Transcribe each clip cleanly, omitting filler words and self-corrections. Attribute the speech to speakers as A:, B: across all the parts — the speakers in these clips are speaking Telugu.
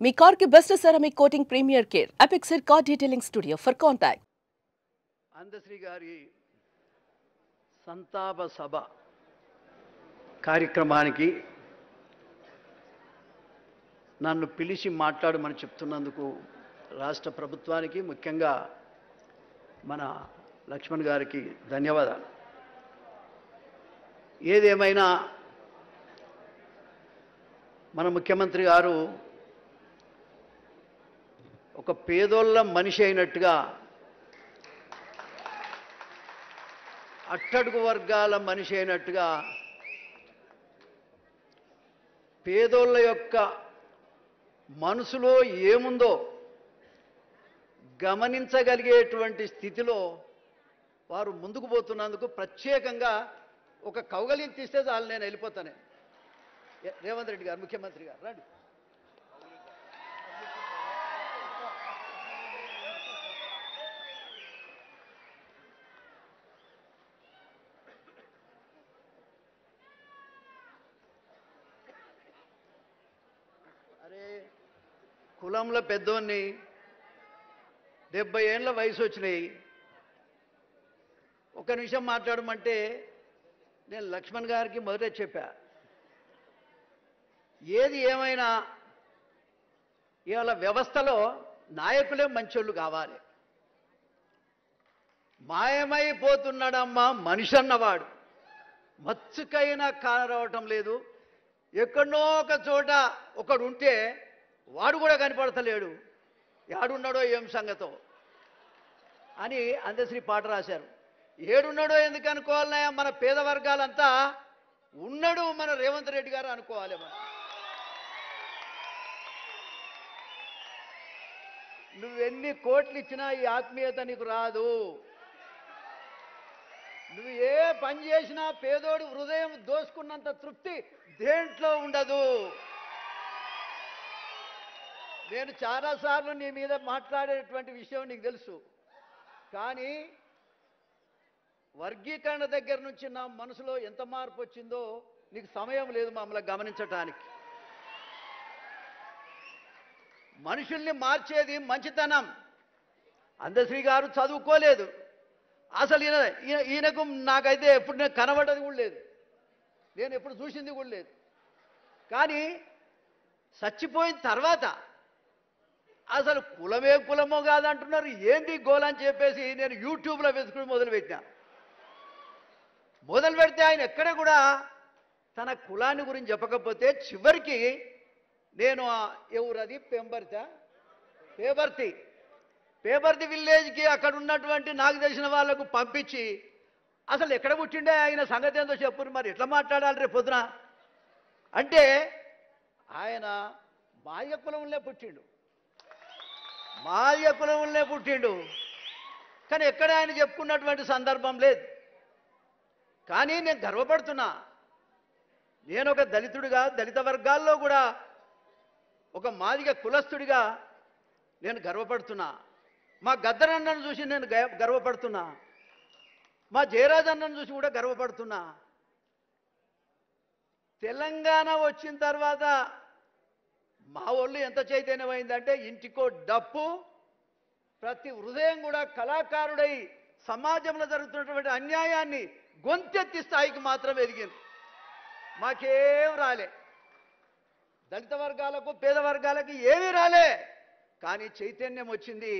A: మీ కార్ కి best ceramic coating premier care Apexer car detailing studio for contact.
B: Andesri గారి సంతాప సభ కార్యక్రమానికి నన్ను పిలిచి మాట్లాడమని చెప్తున్నందుకు రాష్ట్ర ప్రభుత్వానికి, ముఖ్యంగా మన లక్ష్మణ్ గారికి ధన్యవాదాలు. ఏదేమైనా మన ముఖ్యమంత్రి గారు ఒక పేదోళ్ళ మనిషి అయినట్టుగా, అట్టడుగు వర్గాల మనిషి అయినట్టుగా, పేదోళ్ళ యొక్క మనసులో ఏముందో గమనించగలిగేటువంటి స్థితిలో వారు ముందుకు పోతున్నందుకు ప్రత్యేకంగా ఒక కౌగలింపు తీస్తే చాలు, నేను వెళ్ళిపోతానే. రేవంత్ రెడ్డి గారు, ముఖ్యమంత్రి గారు రండి. అరే, కులంలో పెద్దోన్ని, 70 ఏళ్ళ వయసు వచ్చినాయి, ఒక నిమిషం మాట్లాడమంటే నేను లక్ష్మణ్ గారికి మొదట చెప్పా, ఏది ఏమైనా ఇవాళ వ్యవస్థలో నాయకులే మంచోళ్ళు కావాలి. మాయమైపోతున్నాడమ్మా మనిషి అన్నవాడు, మచ్చుకైనా కానరావటం లేదు. ఎక్కడనో ఒక చోట ఒకడు ఉంటే వాడు కూడా కనపడతలేడు, ఏడున్నాడో ఏం సంగతో అని అందశ్రీ పాట రాశారు. ఏడున్నాడో ఎందుకు అనుకోవాలన్నా, మన పేద వర్గాలంతా ఉన్నాడు మన రేవంత్ రెడ్డి గారు అనుకోవాలి. మనం నువ్వెన్ని కోట్లు ఇచ్చినా ఈ ఆత్మీయత నీకు రాదు. నువ్వు ఏ పని చేసినా పేదోడు హృదయం దోసుకున్నంత తృప్తి దేంట్లో ఉండదు. నేను చాలాసార్లు నీ మీద మాట్లాడేటువంటి విషయం నీకు తెలుసు, కానీ వర్గీకరణ దగ్గర నుంచి నా మనసులో ఎంత మార్పు వచ్చిందో నీకు సమయం లేదు మమ్మల్ని గమనించటానికి. మనుషుల్ని మార్చేది మంచితనం. అందశ్రీ గారు చదువుకోలేదు, అసలు ఈయనకు నాకైతే ఎప్పుడు నేను కనబడ్డది కూడా లేదు, నేను ఎప్పుడు చూసింది కూడా లేదు. కానీ చచ్చిపోయిన తర్వాత అసలు కులమే కులమో కాదంటున్నారు, ఏంది గోలని చెప్పేసి నేను యూట్యూబ్లో వెతుకుని మొదలు పెడితే ఆయన ఎక్కడ కూడా తన కులాన్ని గురించి చెప్పకపోతే చివరికి నేను ఎవరది పేపర్తి విలేజ్కి అక్కడ ఉన్నటువంటి నాకు తెలిసిన వాళ్ళకు పంపించి అసలు ఎక్కడ పుట్టిండే ఆయన సంగతి ఏందో చెప్పు, మరి ఎట్లా మాట్లాడాలి రేపు పొద్దున అంటే, ఆయన మాదిగ కులంలో పుట్టిండు, కానీ ఎక్కడ ఆయన చెప్పుకున్నటువంటి సందర్భం లేదు. కానీ నేను గర్వపడుతున్నా, నేను ఒక దళితుడిగా, దళిత వర్గాల్లో కూడా ఒక మాదిగ కులస్తుడిగా నేను గర్వపడుతున్నా. మా గద్దరన్నను చూసి నేను గర్వపడుతున్నా, మా జయరాజ్ అన్నను చూసి కూడా గర్వపడుతున్నా. తెలంగాణ వచ్చిన తర్వాత మా వాళ్ళు ఎంత చైతన్యమైందంటే, ఇంటికో డప్పు, ప్రతి హృదయం కూడా కళాకారుడై సమాజంలో జరుగుతున్నటువంటి అన్యాయాన్ని గొంతెత్తి స్థాయికి మాత్రం ఎదిగింది. మాకేం రాలే, దళిత వర్గాలకు పేద వర్గాలకు ఏమీ రాలే, కానీ చైతన్యం వచ్చింది.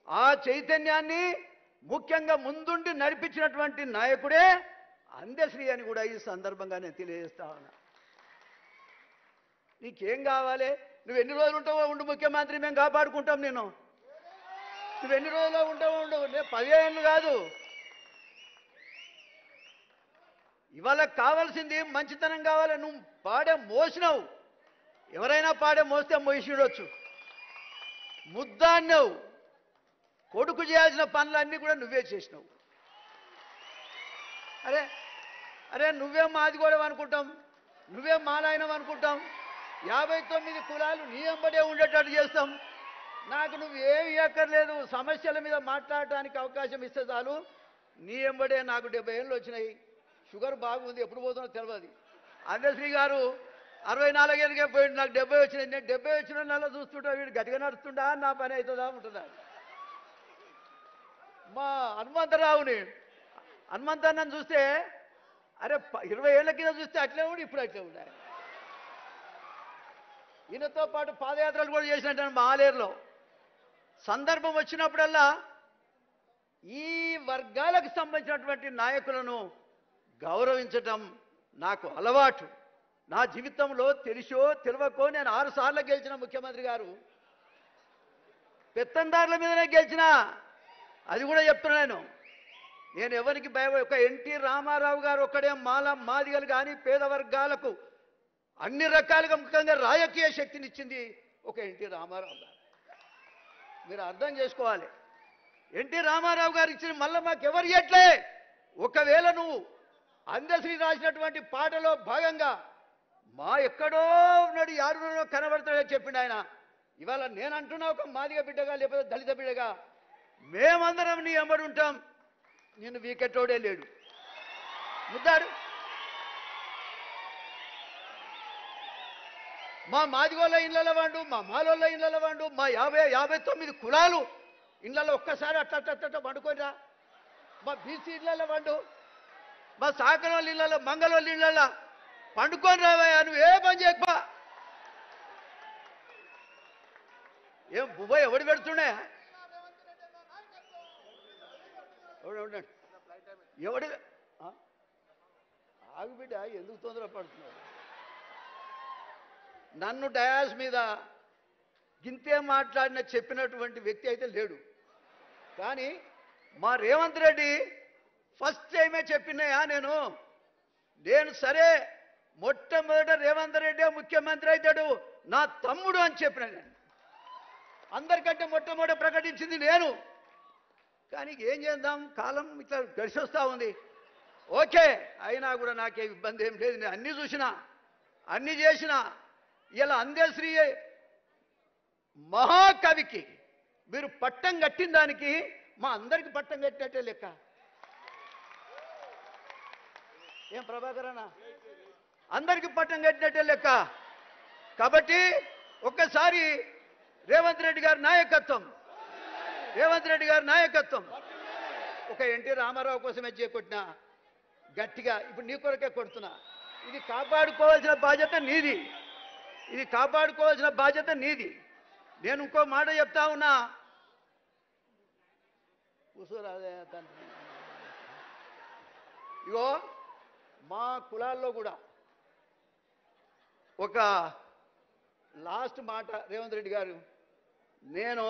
B: ఆ చైతన్యాన్ని ముఖ్యంగా ముందుండి నడిపించినటువంటి నాయకుడే అందశ్రీ అని కూడా ఈ సందర్భంగా నేను తెలియజేస్తా ఉన్నా. నీకేం కావాలి? నువ్వు ఎన్ని రోజులు ఉంటావో ఉండు ముఖ్యమంత్రి, మేము కాపాడుకుంటాం. నువ్వు ఎన్ని రోజుల్లో ఉంటావో ఉండు, నేను 10 ఏళ్ళు కాదు. ఇవాళ కావాల్సింది మంచితనం కావాలి. నువ్వు పాడే మోసినావు, ఎవరైనా పాడే మోస్తే మోసిడొచ్చు. ముద్దాన్నావు, కొడుకు చేయాల్సిన పనులన్నీ కూడా నువ్వే చేసినావు. అరే నువ్వే మాది కూడా అనుకుంటాం, నువ్వే మాలాయనం అనుకుంటాం. 59 కులాలు నీ వెంబడే ఉండేటట్టు చేస్తాం. నాకు నువ్వు ఏమి ఎక్కర్లేదు, సమస్యల మీద మాట్లాడటానికి అవకాశం ఇస్తే చాలు. నీ వెంబడే నాకు 70 ఏళ్ళు వచ్చినాయి, షుగర్ బాగుంది, ఎప్పుడు పోతున్నా తెలియదు. అందశ్రీ గారు 64 ఏళ్ళకే పోయింది, నాకు 70 వచ్చినాయి. నేను 70 వచ్చిన నెల చూస్తుంటా, వీడు గట్టిగా నడుస్తుండా, నా పని అవుతుందా ఉంటుందా. మా హనుమంతన్నని చూస్తే అరే 20 ఏళ్ల కింద చూస్తే అట్లే ఉండి ఇప్పుడు అట్లే ఉన్నాయి. ఈయనతో పాటు పాదయాత్రలు కూడా చేసినట్టు మా ఆలేరులో. సందర్భం వచ్చినప్పుడల్లా ఈ వర్గాలకు సంబంధించినటువంటి నాయకులను గౌరవించటం నాకు అలవాటు. నా జీవితంలో తెలిసో తెలియకో నేను 6 సార్లు గెలిచిన ముఖ్యమంత్రి గారు. పెత్తందారుల మీదనే గెలిచిన, అది కూడా చెప్తున్నాను. నేను ఎవరికి ఒక ఎన్టీ రామారావు గారు ఒక్కడే మాదిగలు కానీ పేద వర్గాలకు అన్ని రకాలుగా ముఖ్యంగా రాజకీయ శక్తినిచ్చింది ఒక ఎన్టీ రామారావు గారు. మీరు అర్థం చేసుకోవాలి. ఎన్టీ రామారావు గారు ఇచ్చిన మళ్ళీ మాకు ఎవరు ఇయ్యట్లే. ఒకవేళ నువ్వు అందశ్రీ రాసినటువంటి పాటలో భాగంగా మా ఎక్కడో ఉన్నాడు యారునో కనబడతాడని చెప్పిండు ఆయన. ఇవాళ నేను అంటున్నా ఒక మాదిగ బిడ్డగా లేకపోతే దళిత బిడ్డగా, మేమందరం నీ ఎంబడి ఉంటాం. నిన్ను వీకెట్టోడే లేడు ముద్దాడు. మా మాదిగోళ్ళ ఇళ్ళలో వాడు, మా మాలోళ్ళ ఇళ్ళలో వాడు, మా 59 కులాలు ఇళ్ళలో ఒక్కసారి అట్ట వండుకోరా. మా బీసీ ఇళ్ళలో వండు, మా సాకరోళ్ళ ఇళ్ళలో మంగళోళ్ళ ఇళ్ళలో పండుకొని రావయ్యా. నువ్వు ఏ పని చేయకపో. ఏం బుబ్బ ఎవడు పెడుతుండే ఎవడు ఆగు బిడ్డ, ఎందుకు తొందర పడుతున్నావు? నన్ను డయాస్ మీద గింతే మాట్లాడిన చెప్పినటువంటి వ్యక్తి అయితే లేడు. కానీ మా రేవంత్ రెడ్డి ఫస్ట్ టైమే చెప్పినాయా నేను సరే మొట్టమొదట రేవంత్ రెడ్డి ముఖ్యమంత్రి అవుతాడు నా తమ్ముడు అని చెప్పిన. నేను అందరికంటే మొట్టమొదట ప్రకటించింది నేను. కానీ ఏం చేద్దాం, కాలం ఇట్లా గడిచొస్తా ఉంది. ఓకే, అయినా కూడా నాకే ఇబ్బంది ఏం లేదు. నేను అన్నీ చూసినా, అన్నీ చేసినా. ఇలా అందశ్రీ మహాకవికి మీరు పట్టం కట్టిన దానికి మా అందరికి పట్టం కట్టినట్టే లెక్క. ఏం ప్రభాకర్ అన్న, అందరికి పట్టం కట్టినట్టే లెక్క. కాబట్టి ఒక్కసారి రేవంత్ రెడ్డి గారి నాయకత్వం ఒక ఎన్టీ రామారావు కోసమే చేకొట్టినా గట్టిగా ఇప్పుడు నీ కొరకే కొడుతున్నా. ఇది కాపాడుకోవాల్సిన బాధ్యత నీది. నేను ఇంకో మాట చెప్తా ఉన్నా. ఇగో మా కులాల్లో కూడా ఒక లాస్ట్ మాట రేవంత్ రెడ్డి గారు, నేను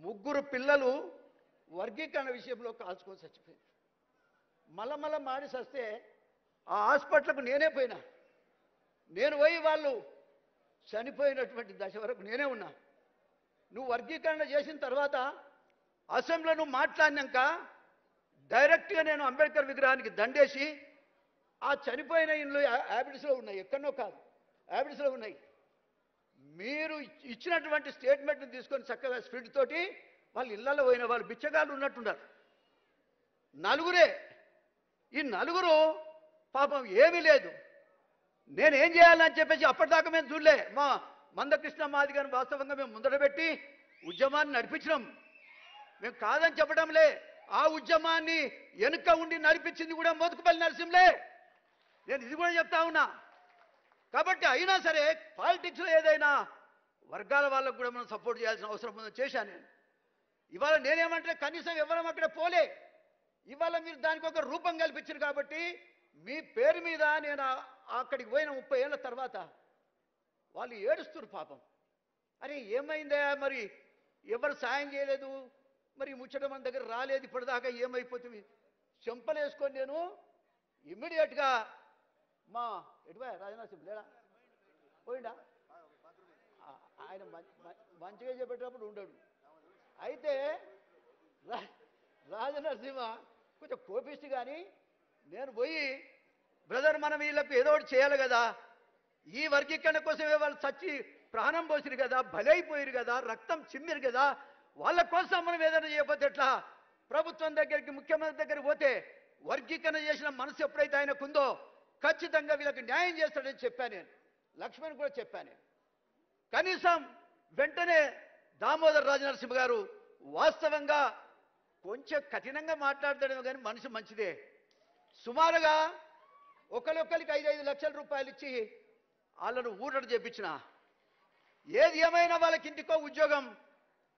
B: 3 పిల్లలు వర్గీకరణ విషయంలో కాల్చుకొని చచ్చిపోయింది. మళ్ళా మాడి చస్తే ఆ హాస్పిటల్కు నేనే పోయినా. నేను పోయి వాళ్ళు చనిపోయినటువంటి దశ వరకు నేనే ఉన్నా. నువ్వు వర్గీకరణ చేసిన తర్వాత అసెంబ్లీలో నువ్వు మాట్లాడినాక డైరెక్ట్గా నేను అంబేద్కర్ విగ్రహానికి దండేసి ఆ చనిపోయిన ఇండ్లు హ్యాబిట్స్లో ఉన్నాయి, ఎక్కడో కాదు హ్యాబిట్స్లో ఉన్నాయి. మీరు ఇచ్చినటువంటి స్టేట్మెంట్ని తీసుకొని చక్కగా స్పీడ్ తోటి వాళ్ళు ఇళ్లలో పోయిన వాళ్ళు బిచ్చగాళ్ళు ఉన్నట్టున్నారు. నలుగురే. ఈ నలుగురు పాపం ఏమీ లేదు. నేనేం చేయాలని చెప్పేసి అప్పటిదాకా మేము చూడలే. మా మందకృష్ణ మాదిగని వాస్తవంగా మేము ముందర పెట్టి ఉద్యమాన్ని నడిపించినాం. మేము కాదని చెప్పడంలే. ఆ ఉద్యమాన్ని వెనుక ఉండి నడిపించింది కూడా మోతుకుపల్లి నరసింహలే. నేను ఇది కూడా చెప్తా ఉన్నా. కాబట్టి అయినా సరే పాలిటిక్స్లో ఏదైనా వర్గాల వాళ్ళకు కూడా మనం సపోర్ట్ చేయాల్సిన అవసరం ఉందని చేశాను నేను. ఇవాళ నేనేమంటే కనీసం ఎవరం అక్కడ పోలే. ఇవాళ మీరు దానికి ఒక రూపం కల్పించారు కాబట్టి మీ పేరు మీద నేను అక్కడికి పోయిన 30 ఏళ్ళ తర్వాత వాళ్ళు ఏడుస్తున్నారు పాపం. అరే ఏమైందా, మరి ఎవరు సాయం చేయలేదు, మరి ముచ్చట మన దగ్గర రాలేదు, ఇప్పటిదాకా ఏమైపోతుంది చెంపలు వేసుకొని నేను ఇమ్మీడియట్గా మా ఎటువా రాజనాథ్ సింగ్ లేడా పోయిండా, ఆయన మంచిగా చెప్పేటప్పుడు ఉండడు. అయితే రాజనరసింహ కొంచెం కోపిస్ట్. కానీ నేను పోయి బ్రదర్ మనం వీళ్ళకు ఏదో ఒకటి చేయాలి కదా, ఈ వర్గీకరణ కోసమే వాళ్ళు చచ్చి ప్రాణం పోసిరు కదా, బలైపోయారు కదా, రక్తం చిమ్మిరు కదా, వాళ్ళ కోసం మనం ఏదైనా చేయకపోతే ఎట్లా? ప్రభుత్వం దగ్గరికి ముఖ్యమంత్రి దగ్గరికి పోతే వర్గీకరణ చేసిన మనసు ఎప్పుడైతే ఆయనకుందో ఖచ్చితంగా వీళ్ళకి న్యాయం చేస్తాడని చెప్పాను నేను. లక్ష్మణ్ కూడా చెప్పాను నేను. కనీసం వెంటనే దామోదర్ రాజనరసింహ గారు వాస్తవంగా కొంచెం కఠినంగా మాట్లాడతాడేమో కానీ మనిషి మంచిదే. సుమారుగా ఒకరికి 5-5 లక్షల రూపాయలు ఇచ్చి వాళ్ళను ఊరట చేపించిన, ఏది ఏమైనా వాళ్ళకి ఇంటికో ఉద్యోగం,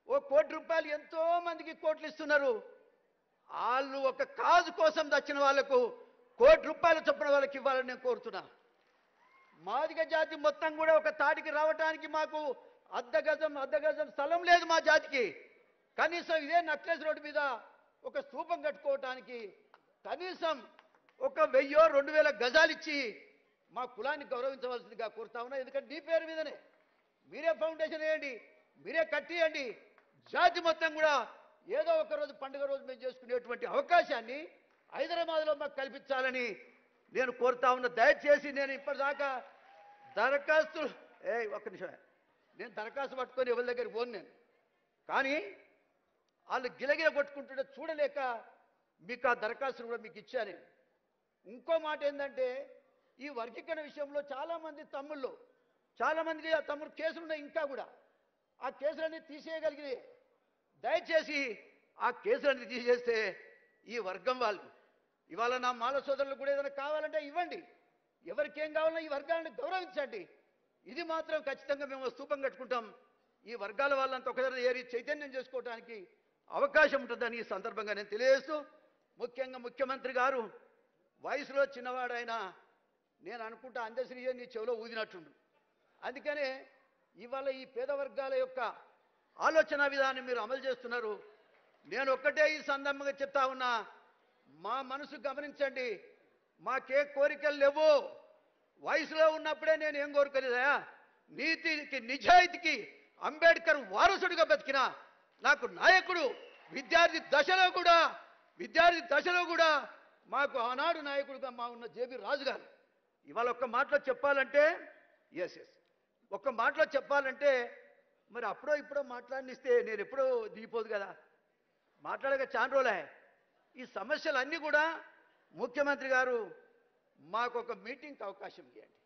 B: ఓ 1 కోటి రూపాయలు ఎంతో మందికి కోట్లు ఇస్తున్నారు. వాళ్ళు ఒక కాజు కోసం దచ్చిన వాళ్లకు 1 కోటి రూపాయలు చొప్పున వాళ్ళకి ఇవ్వాలని నేను కోరుతున్నా. మాదిగ జాతి మొత్తం కూడా ఒక తాటికి రావడానికి మాకు అర్ధ గజం స్థలం లేదు మా జాతికి. కనీసం ఇదే నక్లెస్ రోడ్డు మీద ఒక స్తూపం కట్టుకోవటానికి కనీసం ఒక 1000-2000 గజాలు ఇచ్చి మా కులాన్ని గౌరవించవలసిందిగా కోరుతా ఉన్నా. ఎందుకంటే నీ పేరు మీదనే మీరే ఫౌండేషన్ వేయండి, మీరే కట్టియండి. జాతి మొత్తం కూడా ఏదో ఒక రోజు పండుగ రోజు మేము చేసుకునేటువంటి అవకాశాన్ని హైదరాబాద్లో మాకు కల్పించాలని నేను కోరుతా ఉన్నా. దయచేసి నేను ఇప్పటిదాకా దరఖాస్తులు ఒక్క నిమిషమే, నేను దరఖాస్తు పట్టుకొని ఎవరి దగ్గరికి పోను నేను. కానీ వాళ్ళు గిలగిల కొట్టుకుంటుంటే చూడలేక మీకు ఆ దరఖాస్తులు కూడా మీకు ఇచ్చాను. ఇంకో మాట ఏంటంటే ఈ వర్గీకరణ విషయంలో చాలామంది చాలామందికి ఆ తమ్ముడు కేసులు ఉన్నాయి. ఇంకా కూడా ఆ కేసులన్నీ తీసేయగలిగినాయి. దయచేసి ఆ కేసులన్నీ తీసేస్తే ఈ వర్గం వాళ్ళు ఇవాళ నా మాల సోదరులు కూడా ఏదైనా కావాలంటే ఇవ్వండి, ఎవరికేం కావాలన్నా ఈ వర్గాలను గౌరవించండి. ఇది మాత్రం ఖచ్చితంగా మేము స్తూపం కట్టుకుంటాం. ఈ వర్గాల వాళ్ళంతా ఒకసారి ఏరి చైతన్యం చేసుకోవడానికి అవకాశం ఉంటుందని ఈ సందర్భంగా నేను తెలియజేస్తూ, ముఖ్యంగా ముఖ్యమంత్రి గారు వయసులో చిన్నవాడైనా నేను అనుకుంటా అందశ్రీ నీ చెవిలో ఊదినట్టుండు. అందుకనే ఇవాళ ఈ పేద వర్గాల యొక్క ఆలోచన విధానం మీరు అమలు చేస్తున్నారు. నేను ఒక్కటే ఈ సందర్భంగా చెప్తా ఉన్నా, మా మనసు గమనించండి. మాకే కోరికలు లేవు. వయసులో ఉన్నప్పుడే నేను ఏం కోరుకోలేదా, నీతికి నిజాయితీకి అంబేద్కర్ వారసుడిగా బతికిన నాకు నాయకుడు విద్యార్థి దశలో కూడా మాకు ఆనాడు నాయకుడిగా మా ఉన్న జేబీ రాజు గారు. ఇవాళ ఒక్క మాటలో చెప్పాలంటే ఒక్క మాటలో చెప్పాలంటే మరి అప్పుడో ఇప్పుడో మాట్లాడినిస్తే నేను ఎప్పుడో దిగిపోదు కదా, మాట్లాడక చాలా రోజులే. ఈ సమస్యలన్నీ కూడా ముఖ్యమంత్రి గారు మాకు ఒక మీటింగ్కి అవకాశం ఇవ్వండి,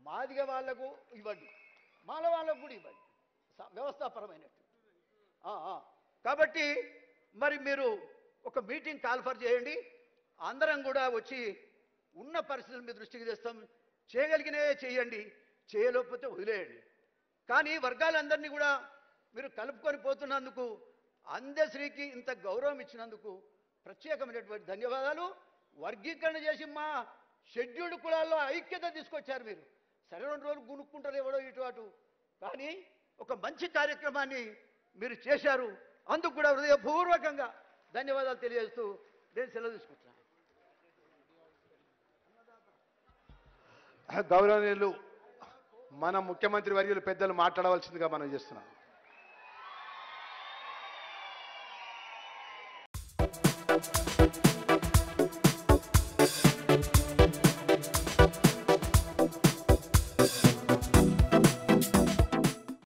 B: మాదిగ వాళ్లకు ఇవ్వండి, మాల వాళ్ళకు కూడా ఇవ్వండి, వ్యవస్థాపరమైనట్టు. కాబట్టి మరి మీరు ఒక మీటింగ్ కాల్ఫర్ చేయండి, అందరం కూడా వచ్చి ఉన్న పరిస్థితుల మీద దృష్టికి తెస్తాం. చేయగలిగినే చేయండి, చేయలేకపోతే వదిలేయండి. కానీ వర్గాలందరినీ కూడా మీరు కలుపుకొని పోతున్నందుకు, అందశ్రీకి ఇంత గౌరవం ఇచ్చినందుకు ప్రత్యేకమైనటువంటి ధన్యవాదాలు. వర్గీకరణ చేసి మా షెడ్యూల్డ్ కులాల్లో ఐక్యత తీసుకొచ్చారు మీరు. సరే 2 రోజులు గునుక్కుంటారు ఎవడో ఇటు అటు, కానీ ఒక మంచి కార్యక్రమాన్ని మీరు చేశారు. అందుకు కూడా హృదయపూర్వకంగా ధన్యవాదాలు తెలియజేస్తూ నేను సెలవు తీసుకుంటున్నాను.
C: గౌరవనీయులు మన ముఖ్యమంత్రి వర్యులు పెద్దలు మాట్లాడవలసిందిగా మనం చేస్తున్నాం.